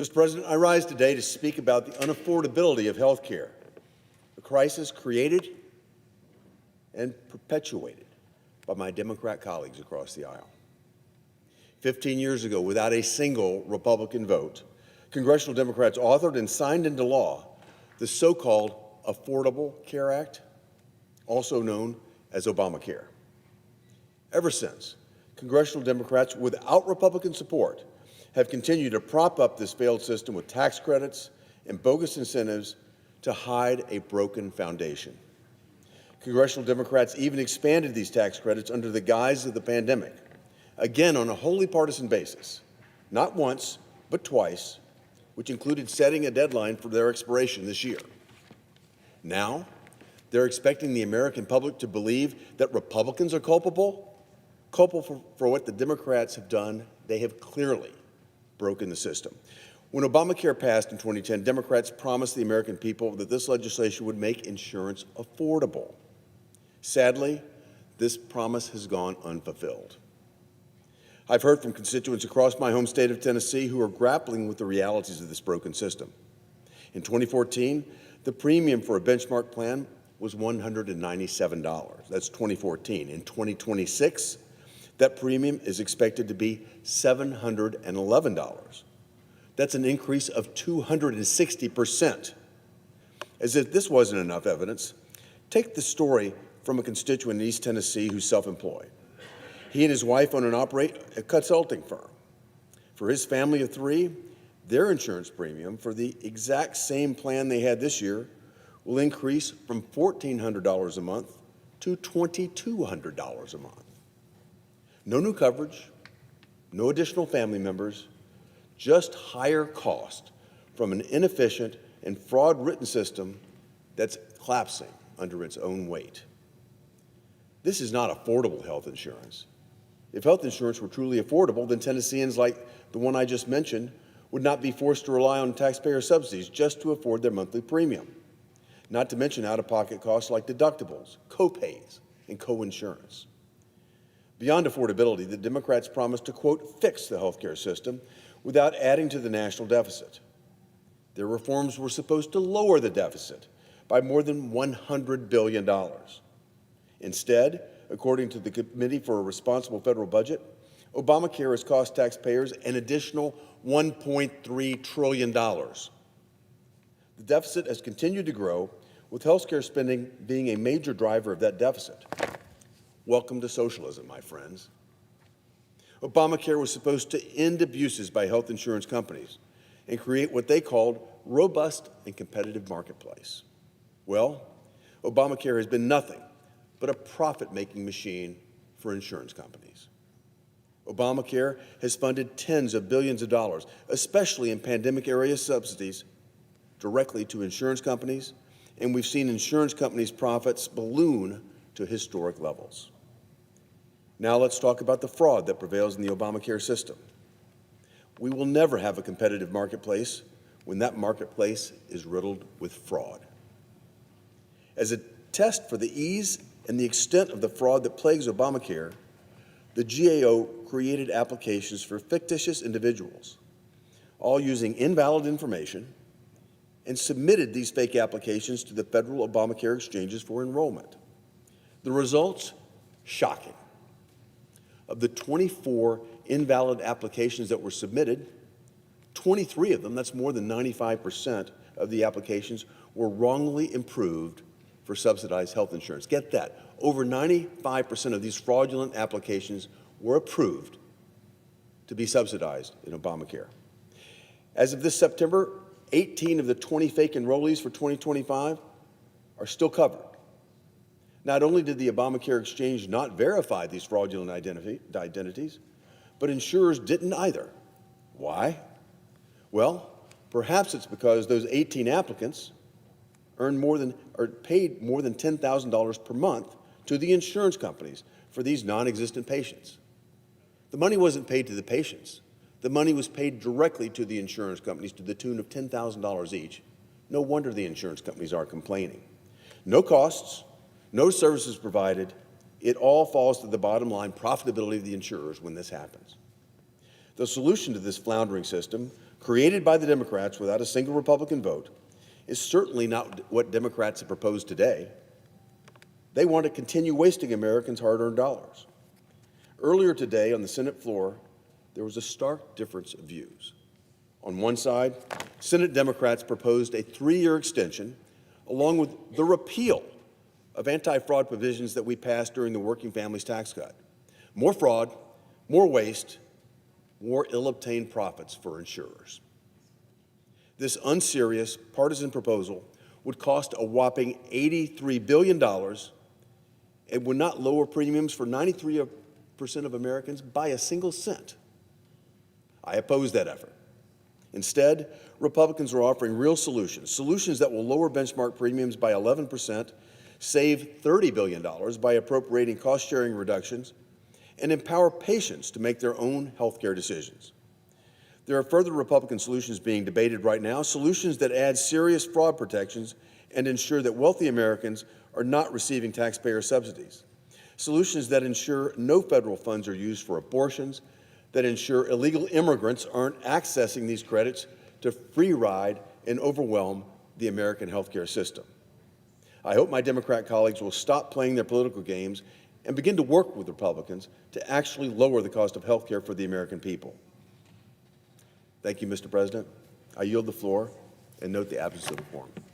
Mr. President, I rise today to speak about the unaffordability of health care, a crisis created and perpetuated by my Democrat colleagues across the aisle. 15 years ago, without a single Republican vote, congressional Democrats authored and signed into law the so-called Affordable Care Act, also known as Obamacare. Ever since, congressional Democrats, without Republican support, have continued to prop up this failed system with tax credits and bogus incentives to hide a broken foundation. Congressional Democrats even expanded these tax credits under the guise of the pandemic, again on a wholly partisan basis, not once, but twice, which included setting a deadline for their expiration this year. Now, they're expecting the American public to believe that Republicans are culpable for what the Democrats have done. They have clearly broken the system. When Obamacare passed in 2010, Democrats promised the American people that this legislation would make insurance affordable. Sadly, this promise has gone unfulfilled. I've heard from constituents across my home state of Tennessee who are grappling with the realities of this broken system. In 2014, the premium for a benchmark plan was $197. That's 2014. In 2026, that premium is expected to be $711. That's an increase of 260%. As if this wasn't enough evidence, take the story from a constituent in East Tennessee who's self-employed. He and his wife own and operate a consulting firm. For his family of three, their insurance premium for the exact same plan they had this year will increase from $1,400 a month to $2,200 a month. No new coverage, no additional family members, just higher cost from an inefficient and fraud-ridden system that's collapsing under its own weight. This is not affordable health insurance. If health insurance were truly affordable, then Tennesseans like the one I just mentioned would not be forced to rely on taxpayer subsidies just to afford their monthly premium, not to mention out-of-pocket costs like deductibles, co-pays, and co-insurance. Beyond affordability, the Democrats promised to, quote, fix the health care system without adding to the national deficit. Their reforms were supposed to lower the deficit by more than $100 billion. Instead, according to the Committee for a Responsible Federal Budget, Obamacare has cost taxpayers an additional $1.3 trillion. The deficit has continued to grow, with health care spending being a major driver of that deficit. Welcome to socialism, my friends. Obamacare was supposed to end abuses by health insurance companies and create what they called robust and competitive marketplace. Well, Obamacare has been nothing but a profit-making machine for insurance companies. Obamacare has funded tens of billions of dollars, especially in pandemic-area subsidies, directly to insurance companies, and we've seen insurance companies' profits balloon to historic levels. Now let's talk about the fraud that prevails in the Obamacare system. We will never have a competitive marketplace when that marketplace is riddled with fraud. As a test for the ease and the extent of the fraud that plagues Obamacare, the GAO created applications for fictitious individuals, all using invalid information, and submitted these fake applications to the federal Obamacare exchanges for enrollment. The results? Shocking. Of the 24 invalid applications that were submitted, 23 of them, that's more than 95% of the applications, were wrongly approved for subsidized health insurance. Get that. Over 95% of these fraudulent applications were approved to be subsidized in Obamacare. As of this September, 18 of the 20 fake enrollees for 2025 are still covered. Not only did the Obamacare exchange not verify these fraudulent identities, but insurers didn't either. Why? Well, perhaps it's because those 18 applicants paid more than $10,000 per month to the insurance companies for these non-existent patients. The money wasn't paid to the patients. The money was paid directly to the insurance companies to the tune of $10,000 each. No wonder the insurance companies are complaining. No costs, no services provided. It all falls to the bottom line profitability of the insurers when this happens. The solution to this floundering system created by the Democrats without a single Republican vote, is certainly not what Democrats have proposed today. They want to continue wasting Americans' hard-earned dollars. Earlier today on the Senate floor, there was a stark difference of views. On one side, Senate Democrats proposed a 3-year extension along with the repeal of anti-fraud provisions that we passed during the Working Families Tax Cut. More fraud, more waste, more ill-obtained profits for insurers. This unserious partisan proposal would cost a whopping $83 billion and would not lower premiums for 93% of Americans by a single cent. I oppose that effort. Instead, Republicans are offering real solutions that will lower benchmark premiums by 11%, save $30 billion by appropriating cost-sharing reductions, and empower patients to make their own health care decisions. There are further Republican solutions being debated right now, solutions that add serious fraud protections and ensure that wealthy Americans are not receiving taxpayer subsidies. Solutions that ensure no federal funds are used for abortions, that ensure illegal immigrants aren't accessing these credits to free ride and overwhelm the American healthcare system. I hope my Democrat colleagues will stop playing their political games and begin to work with Republicans to actually lower the cost of healthcare for the American people. Thank you, Mr. President. I yield the floor and note the absence of a quorum.